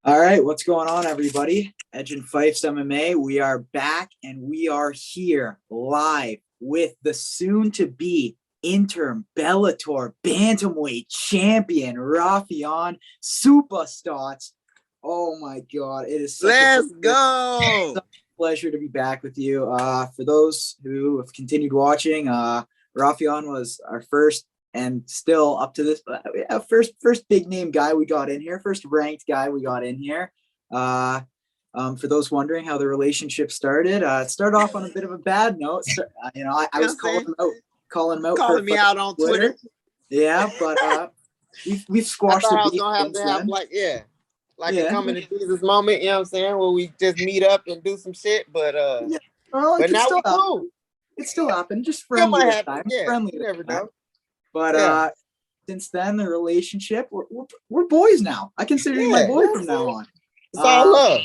All right, what's going on, everybody? Edge and Pfeifs MMA. We are back and we are here live with the soon-to-be interim Bellator bantamweight champion Raufeon Supa Stots. Oh my God, it is Let's go. such a pleasure to be back with you. For those who have continued watching, Raufeon was our first and still up to this first big name guy we got in here, first ranked guy we got in here. For those wondering how the relationship started, it started off on a bit of a bad note. So, I You know was what I'm saying? calling him out for a Calling me fight out on on Twitter. Twitter. Yeah, but we've I squashed thought the I was beef gonna have to since have then. like a Yeah, coming to Jesus moment, you know what I'm saying? Where we just meet up and do some shit. But yeah. Well, it but could now still we happen. cool. It still happened, just Still friendly might this happen. time. Yeah, Friendly you this never time. know. But Yeah. since then, the relationship, we're boys now. I consider you my Yeah, you boy know what I'm from now saying? on. It's all love.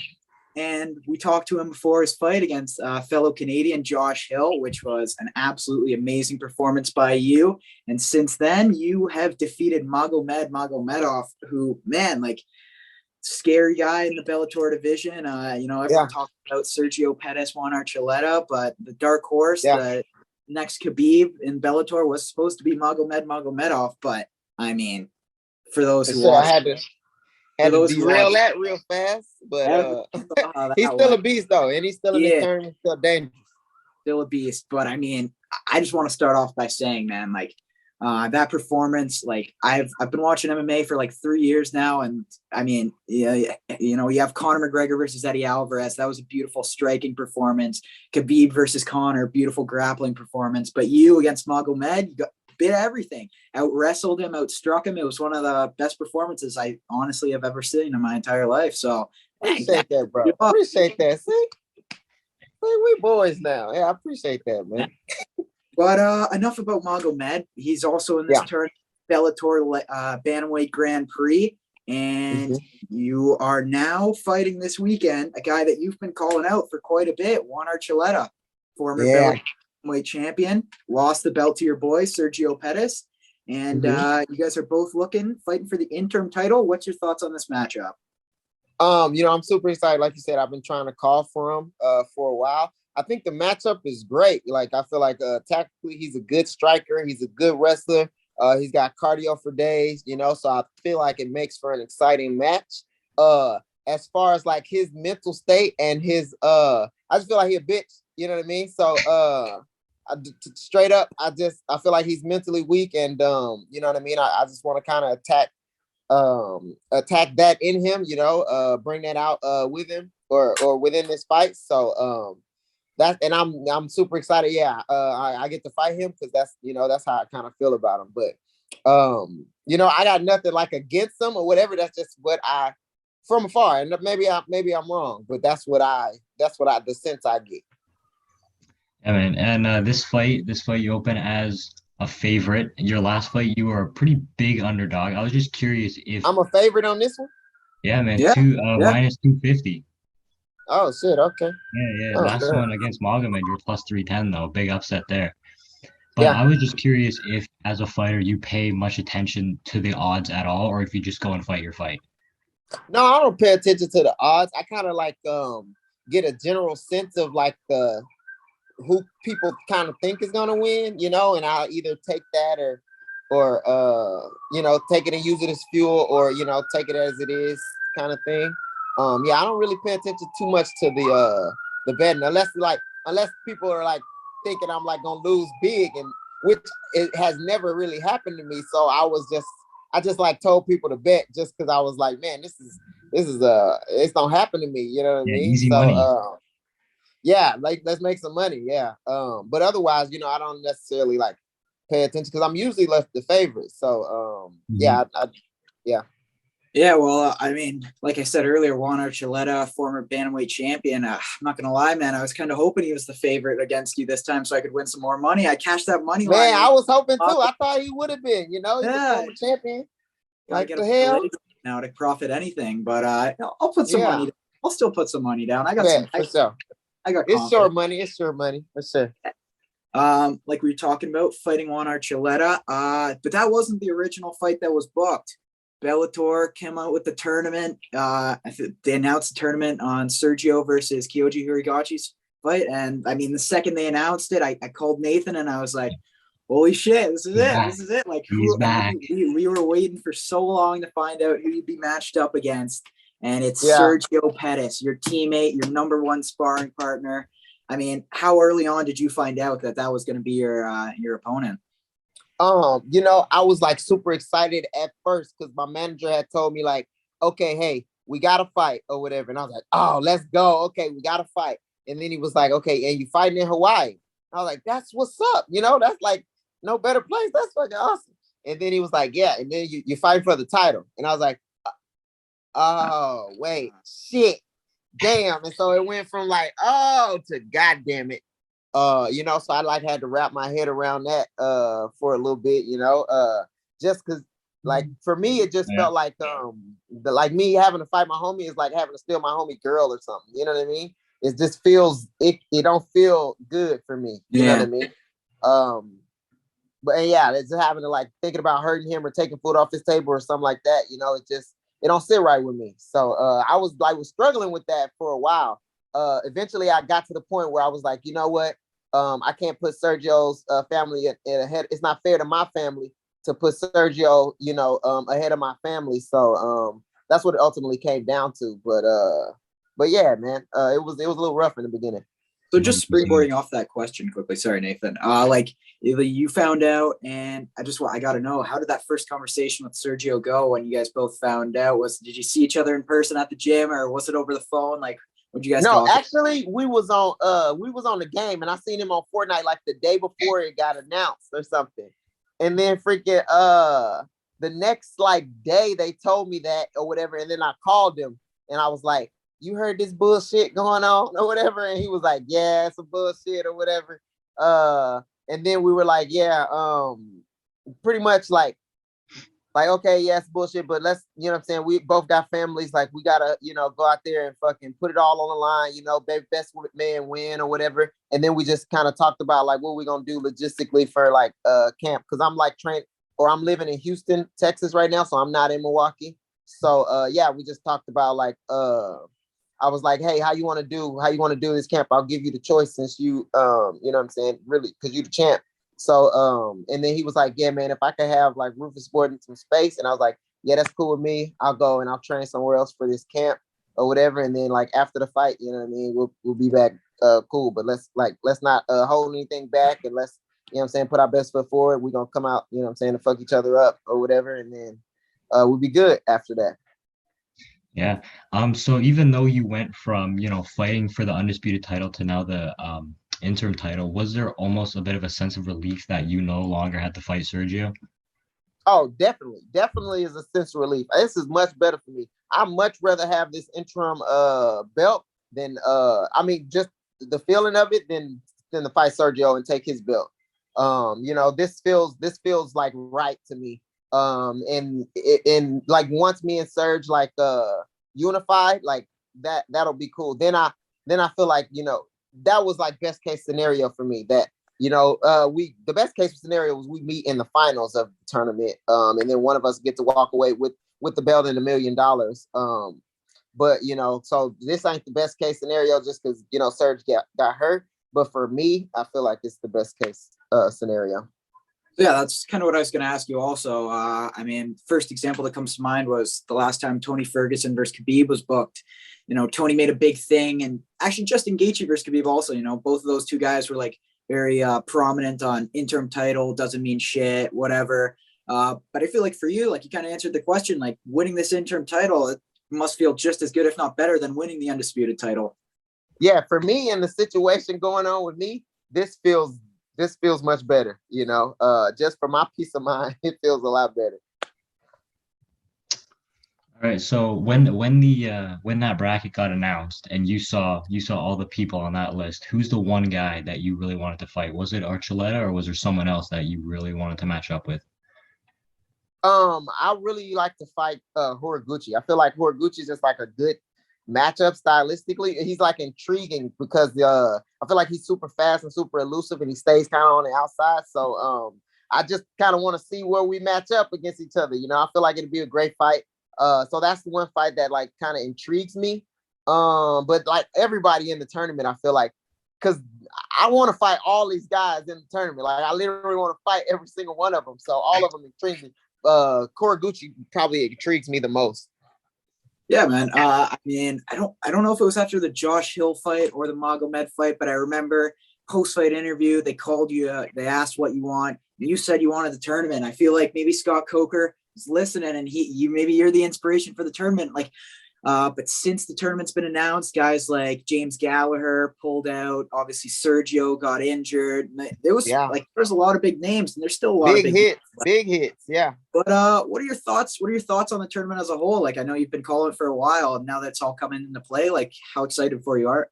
And we talked to him before his fight against fellow Canadian Josh Hill, which was an absolutely amazing performance by you. And since then, you have defeated Magomedov, who, man, like, scary guy in the Bellator division. Everyone Yeah, talks about Sergio Pettis, Juan Archuleta, but the dark horse, yeah. the next Khabib in Bellator was supposed to be Magomedov. But I mean, for those who So I watch, for had to those who derail watch, that real fast. But everyone saw how he's that still a went. beast though, and he's still in his Yeah, turn, he's still dangerous. still a beast. But I mean, I just want to start off by saying, man, like that performance, like I've been watching MMA for like 3 years now, and I mean, yeah, you have Conor McGregor versus Eddie Alvarez. That was a beautiful striking performance. Khabib versus Conor, beautiful grappling performance. But you against Magomed, you got bit everything. Out wrestled him, outstruck him. It was one of the best performances I honestly have ever seen in my entire life. So, dang, Appreciate that, bro. Appreciate that. See, we boys now. Yeah, I appreciate that, man. But enough about Magomed. He's also in this Yeah. turn Bellator Bantamweight Grand Prix, and Mm-hmm. you are now fighting this weekend a guy that you've been calling out for quite a bit, Juan Archuleta, former Yeah. Bellator Bantamweight champion, lost the belt to your boy Sergio Pettis, and Mm-hmm. you guys are both fighting for the interim title. What's your thoughts on this matchup? I'm super excited. Like you said, I've been trying to call for him for a while. I think the matchup is great. Like I feel like tactically, he's a good striker. He's a good wrestler. He's got cardio for days, so I feel like it makes for an exciting match. As far as like his mental state and his I just feel like he a bitch, you know what I mean? So straight up, I feel like he's mentally weak and you know what I mean? I just want to kind of attack that in him, bring that out with him or within this fight. So that and I'm super excited. Yeah, I get to fight him because that's how I kind of feel about him. But I got nothing like against him or whatever. That's just what I from afar, and maybe I'm wrong, but that's the sense I get. Yeah, man. And this fight you open as a favorite. Your last fight, you were a pretty big underdog. I was just curious if, I'm a favorite on this one. yeah, man, Yeah, two yeah. minus 250. Oh shit, okay. Yeah, yeah. Oh Last man. one against Magomed, you're plus 310 though. Big upset there. But Yeah. I was just curious if, as a fighter, you pay much attention to the odds at all, or if you just go and fight your fight. No, I don't pay attention to the odds. I kind of like get a general sense of like the who people kind of think is gonna win, and I'll either take that or take it and use it as fuel or take it as it is kind of thing. Yeah, I don't really pay attention too much to the betting unless people are like thinking I'm like gonna lose big, and which it has never really happened to me. So I just like told people to bet just because I was like, man, this is it's don't happen to me, you know what I Yeah, mean? easy So money. yeah, like let's make some money. Yeah. But otherwise, I don't necessarily like pay attention because I'm usually left the favorite. So Mhm. yeah, yeah. Yeah, well, I mean, like I said earlier, Juan Archuleta, former bantamweight champion. I'm not gonna lie, man. I was kind of hoping he was the favorite against you this time, so I could win some more money. I cashed that money line. Man, I was hoping too. I thought he would have been. He's a Yeah, former champion. gotta Like get a the hell. leg now to profit anything. But I'll put some money Yeah, down. I'll still put some money down. bet for sure. I got It's sure confidence. money. It's sure money for sure. Like we were talking about fighting Juan Archuleta. But that wasn't the original fight that was booked. Bellator came out with the tournament. They announced the tournament on Sergio versus Kyoji Horigachi's fight. And I mean, the second they announced it, I called Nathan and I was like, holy shit, this is He's it. back. This is it. Like, He's back. we were waiting for so long to find out who you'd be matched up against. And it's Yeah. Sergio Pettis, your teammate, your number one sparring partner. I mean, how early on did you find out that was going to be your opponent? I was like super excited at first because my manager had told me like, okay, hey, we got to fight or whatever. And I was like, oh, let's go. Okay, we got to fight. And then he was like, okay, and you fighting in Hawaii. I was like, that's what's up. That's like no better place. That's fucking awesome. And then he was like, yeah. And then you fight for the title. And I was like, oh, wait, shit. Damn. And so it went from like, oh, to God damn it. So I like had to wrap my head around that for a little bit, just because like for me it just felt like like me having to fight my homie is like having to steal my homie girl or something. You know what I mean? It just feels it don't feel good for me. You know what I mean? But yeah, it's just having to like thinking about hurting him or taking food off his table or something like that. It don't sit right with me. So I was struggling with that for a while. Eventually I got to the point where I was like, you know what? I can't put Sergio's family ahead. It's not fair to my family to put Sergio, ahead of my family. So that's what it ultimately came down to. But yeah, man, it was a little rough in the beginning. So just springboarding off that question quickly. Sorry, Nathan. Like you found out, and I got to know, how did that first conversation with Sergio go when you guys both found out? Did you see each other in person at the gym, or was it over the phone? Like, what'd you guys No, actually, we was on the game, and I seen him on Fortnite like the day before it got announced or something. And then freaking the next like day they told me that or whatever, and then I called him and I was like, you heard this bullshit going on or whatever? And he was like, yeah, it's some bullshit or whatever. And then we were like, yeah, pretty much like, okay, yeah, it's bullshit, but let's, you know what I'm saying? We both got families. Like, we got to, go out there and fucking put it all on the line, baby, best man win or whatever. And then we just kind of talked about like what we're going to do logistically for like camp. Cause I'm like I'm living in Houston, Texas right now. So I'm not in Milwaukee. So yeah, we just talked about like, I was like, hey, how you want to do this camp? I'll give you the choice since you, you know what I'm saying? Really, cause you the champ. So, and then he was like, yeah, man, if I could have like Rufus Sporting some space. And I was like, yeah, that's cool with me. I'll go and I'll train somewhere else for this camp or whatever. And then like after the fight, you know what I mean? We'll be back cool, but let's not hold anything back, and let's, you know what I'm saying, put our best foot forward. We're going to come out, you know what I'm saying, to fuck each other up or whatever. And then we'll be good after that. Yeah. So even though you went from, fighting for the undisputed title to now the interim title, was there almost a bit of a sense of relief that you no longer had to fight Sergio? Oh, definitely is a sense of relief. This is much better for me. I'd much rather have this interim belt than just the feeling of it than to fight Sergio and take his belt. This feels like right to me. And like once me and Serge like unified, like that'll be cool. Then I feel like, that was like best case scenario for me. That, the best case scenario was we meet in the finals of the tournament. And then one of us get to walk away with the belt and $1 million. But so this ain't the best case scenario just because, Serge got hurt. But for me, I feel like it's the best case scenario. Yeah, that's kind of what I was going to ask you also. First example that comes to mind was the last time Tony Ferguson versus Khabib was booked. Tony made a big thing, and actually Justin Gaethje versus Khabib also, both of those two guys were like very prominent on interim title, doesn't mean shit, whatever. But I feel like for you, like you kind of answered the question, like winning this interim title, it must feel just as good, if not better, than winning the undisputed title. Yeah, for me and the situation going on with me, this feels much better, just for my peace of mind, it feels a lot better. All right. So when that bracket got announced and you saw all the people on that list, who's the one guy that you really wanted to fight? Was it Archuleta, or was there someone else that you really wanted to match up with? I really like to fight Horiguchi. I feel like Horiguchi is just like a good matchup stylistically. He's like intriguing because I feel like he's super fast and super elusive, and he stays kind of on the outside. So I just kind of want to see where we match up against each other. You know, I feel like it'd be a great fight. So that's the one fight that like kind of intrigues me. But like everybody in the tournament, I feel like, because I want to fight all these guys in the tournament. Like I literally want to fight every single one of them. So all of them intrigue me. Koraguchi probably intrigues me the most. Yeah, man. I mean, I don't know if it was after the Josh Hill fight or the Magomed fight, but I remember post-fight interview, they called you, they asked what you want, and you said you wanted the tournament. I feel like maybe Scott Coker is listening, and maybe you're the inspiration for the tournament. Like, but since the tournament's been announced, guys like James Gallagher pulled out. Obviously, Sergio got injured. There's a lot of big names, and there's still a lot of big hits. Yeah. But what are your thoughts? What are your thoughts on the tournament as a whole? Like, I know you've been calling it for a while, and now that's all coming into play. Like, how excited for you are?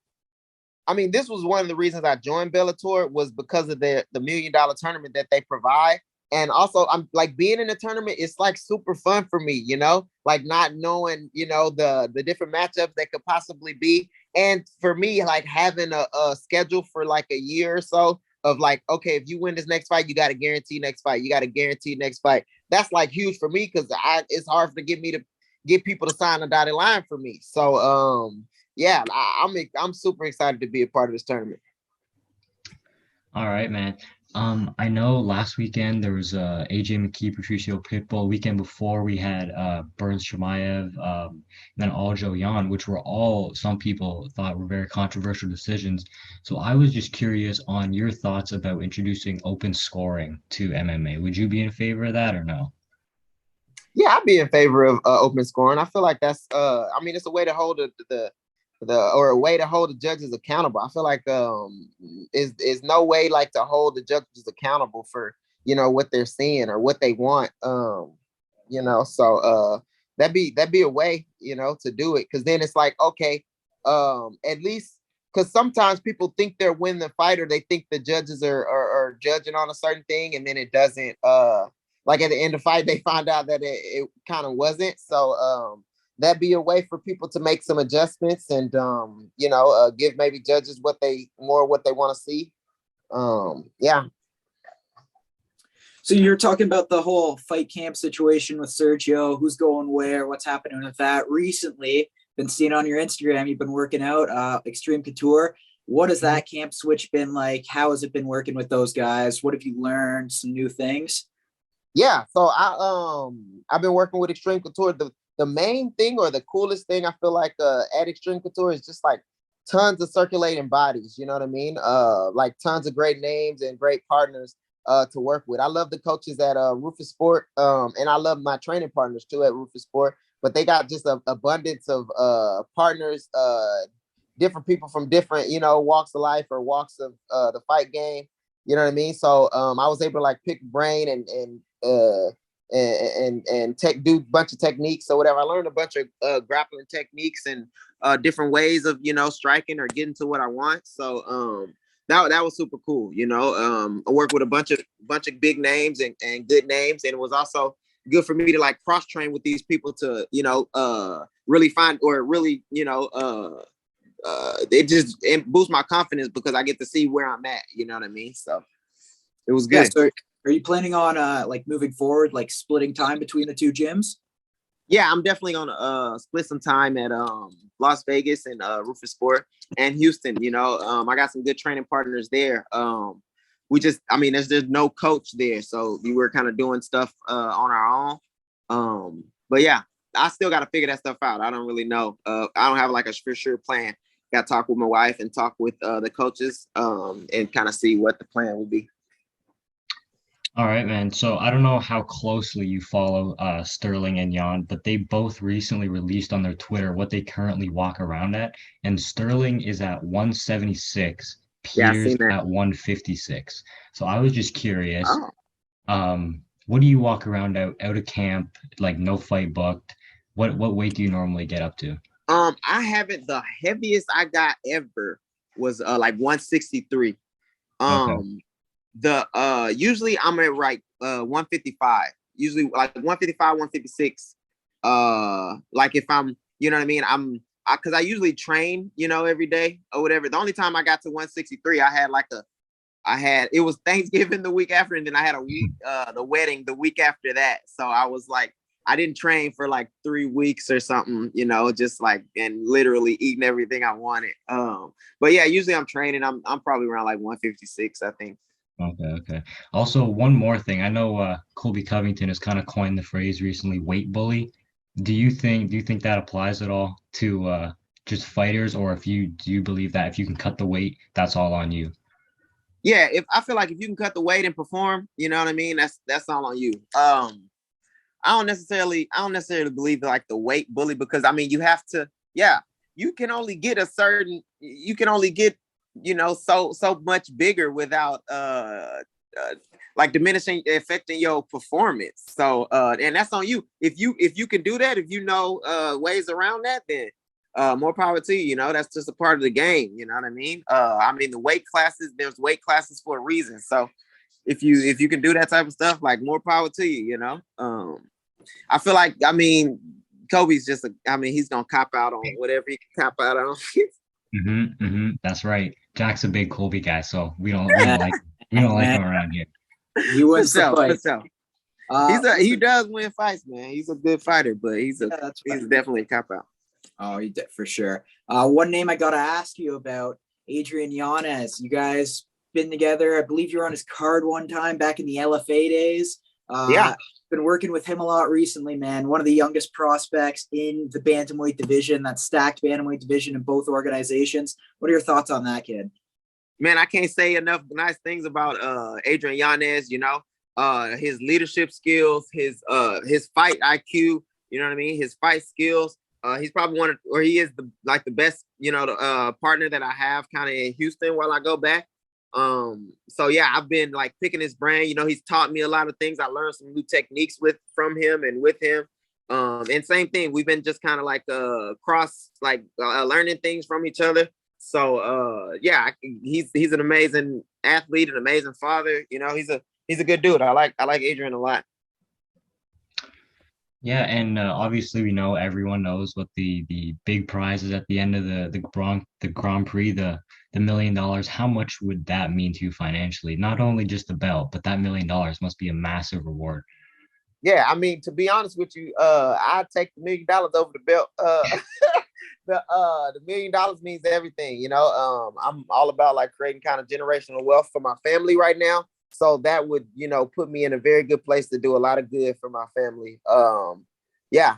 I mean, this was one of the reasons I joined Bellator was because of the $1 million tournament that they provide. And also, I'm like being in the tournament, it's like super fun for me, you know, like not knowing, you know, the different matchups that could possibly be. And for me, like having a schedule for like a year or so of like, okay, if you win this next fight, you got to guarantee next fight. You got to guarantee next fight. That's like huge for me because it's hard to get people to sign a dotted line for me. So, yeah, I'm super excited to be a part of this tournament. All right, man. I know last weekend there was AJ McKee Patricio Pitbull. Weekend before we had Burns Chimaev, then Aljo Yan, which were all some people thought were very controversial decisions. So I was just curious on your thoughts about introducing open scoring to MMA. Would you be in favor of that or no? Yeah, I'd be in favor of open scoring. I feel like that's I mean, it's a way to hold or a way to hold the judges accountable. I feel like is no way like to hold the judges accountable for, you know, what they're seeing or what they want. You know, so that'd be a way, you know, to do it. Cause then it's like, okay, at least because sometimes people think they're winning the fight or they think the judges are judging on a certain thing and then it doesn't like at the end of the fight, they find out that it kind of wasn't. So that'd be a way for people to make some adjustments and, you know, give maybe judges what they want to see. Yeah. So you're talking about the whole fight camp situation with Sergio, who's going where, what's happening with that. Recently, been seeing on your Instagram, you've been working out Extreme Couture. What has that camp switch been like? How has it been working with those guys? What have you learned? Some new things? Yeah, so I've been working with Extreme Couture. The main thing or the coolest thing I feel like at Extreme Couture is just like tons of circulating bodies. You know what I mean? Like tons of great names and great partners to work with. I love the coaches at Rufus Sport, and I love my training partners too at Rufus Sport. But they got just an abundance of partners, different people from different, you know, walks of life or walks of the fight game. You know what I mean? So I was able to like pick brain and do a bunch of techniques or whatever. I learned a bunch of grappling techniques and different ways of, you know, striking or getting to what I want. So that was super cool. You know, I worked with a bunch of big names and good names, and it was also good for me to like cross train with these people to, you know, really find or really, you know, it boosts my confidence because I get to see where I'm at. You know what I mean? So it was good. Yeah, so are you planning on like moving forward, like splitting time between the two gyms? Yeah, I'm definitely gonna split some time at Las Vegas and Rufus Sport and Houston. You know, I got some good training partners there. There's no coach there, so we were kind of doing stuff on our own. But yeah, I still got to figure that stuff out. I don't really know. I don't have like a for sure plan. Got to talk with my wife and talk with the coaches and kind of see what the plan will be. All right, man. So I don't know how closely you follow Sterling and Jan, but they both recently released on their Twitter what they currently walk around at. And Sterling is at 176, Peters at 156. So I was just curious, what do you walk around out of camp, like no fight booked? What weight do you normally get up to? I haven't. The heaviest I got ever was like 163. Okay. Usually I'm at like 155. Usually like 155, 156. Like if I'm, you know what I mean? Because I usually train, you know, every day or whatever. The only time I got to 163, I had like it was Thanksgiving the week after, and then I had a week, the wedding the week after that. So I was like, I didn't train for like 3 weeks or something, you know, just like, and literally eating everything I wanted. But yeah, usually I'm training. I'm probably around like 156, I think. Okay, okay. Also, one more thing. I know Colby Covington has kind of coined the phrase recently, weight bully. Do you think that applies at all to just fighters, or do you believe that if you can cut the weight, that's all on you? Yeah, if I feel like if you can cut the weight and perform, you know what I mean, that's all on you. I don't necessarily believe like the weight bully, because I mean you have to, yeah, you can only get so much bigger without like diminishing, affecting your performance. So and that's on you. If you can do that, if you know ways around that, then more power to you. You know, that's just a part of the game. You know what I mean? I mean, there's weight classes for a reason. So if you can do that type of stuff, like, more power to you. You know, I feel like, I mean, Kobe's he's gonna cop out on whatever he can cop out on. That's right. Jack's a big Colby guy, so we don't like Man, him around here. he For wins the sure, for fight. sure. He Listen, does win fights, man. He's a good fighter, but he's yeah, that's right. definitely a cop out. Oh, you did for sure. One name I gotta ask you about, Adrian Yanez. You guys been together. I believe you were on his card one time back in the LFA days. Yeah. Been working with him a lot recently, man. One of the youngest prospects in the bantamweight division, that stacked bantamweight division in both organizations. What are your thoughts on that kid? Man, I can't say enough nice things about Adrian Yanez. You know, his leadership skills, his fight IQ. You know what I mean? His fight skills. He's probably he is the best, partner that I have kind of in Houston while I go back. So yeah, I've been like picking his brain. You know, he's taught me a lot of things. I learned some new techniques from him and with him. And same thing, we've been just kind of like learning things from each other. So yeah, he's an amazing athlete, an amazing father. You know, he's a good dude. I like Adrian a lot. Yeah, and obviously we know everyone knows what the big prize is at the end of the Grand Prix, the $1 million. How much would that mean to you financially? Not only just the belt, but that $1 million must be a massive reward. Yeah, I mean, to be honest with you, I'd take the $1 million over the belt. The $1 million means everything. You know, I'm all about like creating kind of generational wealth for my family right now. So that would, put me in a very good place to do a lot of good for my family. Yeah.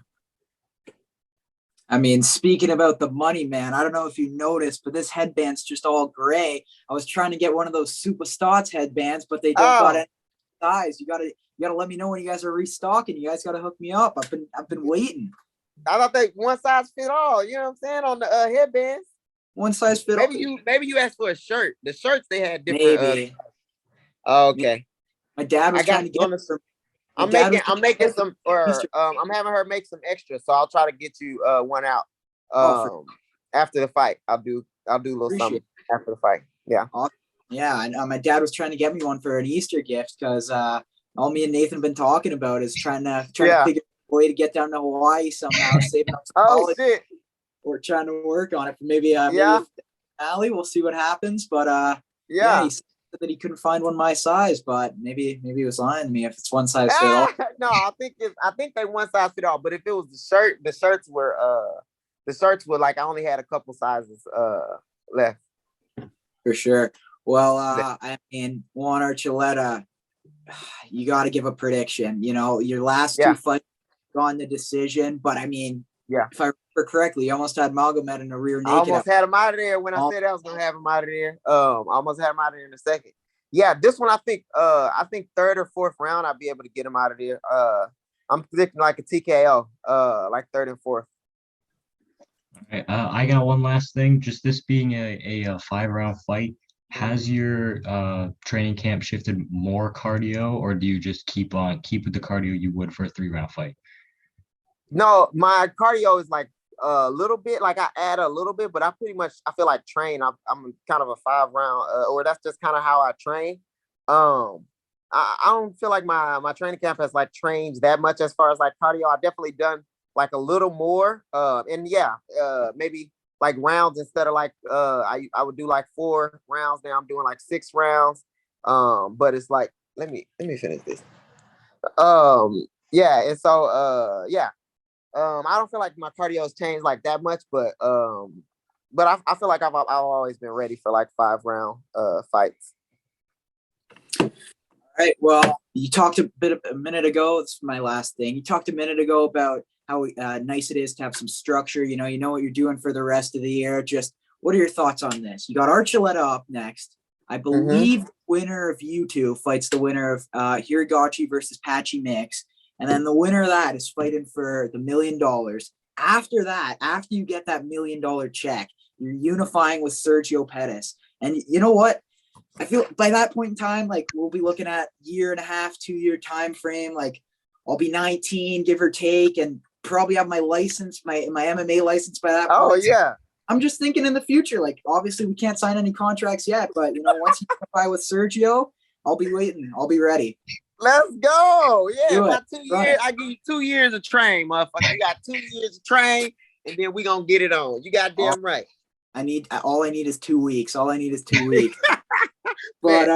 I mean, speaking about the money, man, I don't know if you noticed, but this headband's just all gray. I was trying to get one of those Supa Stots headbands, but they don't got any size. You gotta let me know when you guys are restocking. You guys gotta hook me up. I've been waiting. I thought they one size fit all. You know what I'm saying, on the headbands. One size fit all. Maybe you asked for a shirt. The shirts they had different. Maybe. Okay. My dad was trying to get them. I'm making some, or I'm having her make some extra, so I'll try to get you one out after the fight. I'll do a little something after the fight. Yeah. Yeah, and my dad was trying to get me one for an Easter gift, because all me and Nathan have been talking about is trying to figure out a way to get down to Hawaii somehow, saving up some college. Shit. We're trying to work on it for maybe Alley. We'll see what happens, but he said that he couldn't find one my size, but maybe he was lying to me if it's one size fit all. No, I think they one size fit all. But if it was the shirts were like, I only had a couple sizes left. For sure. Well, I mean, Juan Archuleta, you got to give a prediction. You know, your last two fights gone the decision, but I mean, if I remember correctly, you almost had Magomed in a rear naked. I almost had him out of there when I said I was gonna have him out of there. I almost had him out of there in a second. Yeah, this one I think third or fourth round I'll be able to get him out of there. I'm predicting like a TKO, like third and fourth. All right, I got one last thing. Just this being a 5-round fight, has your training camp shifted more cardio, or do you just keep with the cardio you would for a 3-round fight? No, my cardio is like a little bit, like I add a little bit, but I feel like train. I'm kind of a 5-round, or that's just kind of how I train. I don't feel like my training camp has like changed that much as far as like cardio. I've definitely done like a little more, and maybe like rounds instead of like I would do like 4 rounds. Now I'm doing like 6 rounds, But it's like, let me finish this. Yeah, and so yeah. I don't feel like my cardio's changed like that much, but I feel like I've always been ready for like 5 round fights. All right. Well, you talked a minute ago. It's my last thing. You talked a minute ago about how nice it is to have some structure. You know what you're doing for the rest of the year. Just what are your thoughts on this? You got Archuleta up next. I believe the winner of you two fights the winner of Hiragachi versus Patchy Mix. And then the winner of that is fighting for the $1 million. After that, after you get that $1 million check, you're unifying with Sergio Pettis. And you know what? I feel by that point in time, like we'll be looking at 1.5 2 year time frame. Like I'll be 19, give or take, and probably have my license, my MMA license by that point. Oh yeah. I'm just thinking in the future. Like obviously we can't sign any contracts yet, but once you unify with Sergio, I'll be waiting. I'll be ready. Let's go. Yeah, Do my it. 2 years. I give you 2 years of train, motherfucker. You got 2 years of train, and then we gonna get it on. You got damn right. All I need is 2 weeks. All I need is 2 weeks. But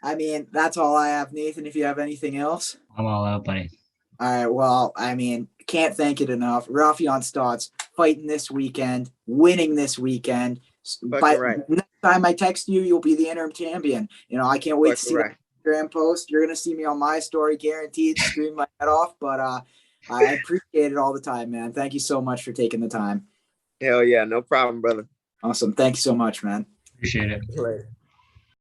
I mean, that's all I have. Nathan, if you have anything else. I'm all out, buddy. All right. Well, I mean, can't thank it enough. Raufeon Stots fighting this weekend, winning this weekend. Next time I text you, you'll be the interim champion. I can't wait to see that Instagram post. You're gonna see me on my story, guaranteed. Scream my head off. But I appreciate it all the time, man. Thank you so much for taking the time. Hell yeah, no problem, brother. Awesome. Thank you so much, man. Appreciate it. Later.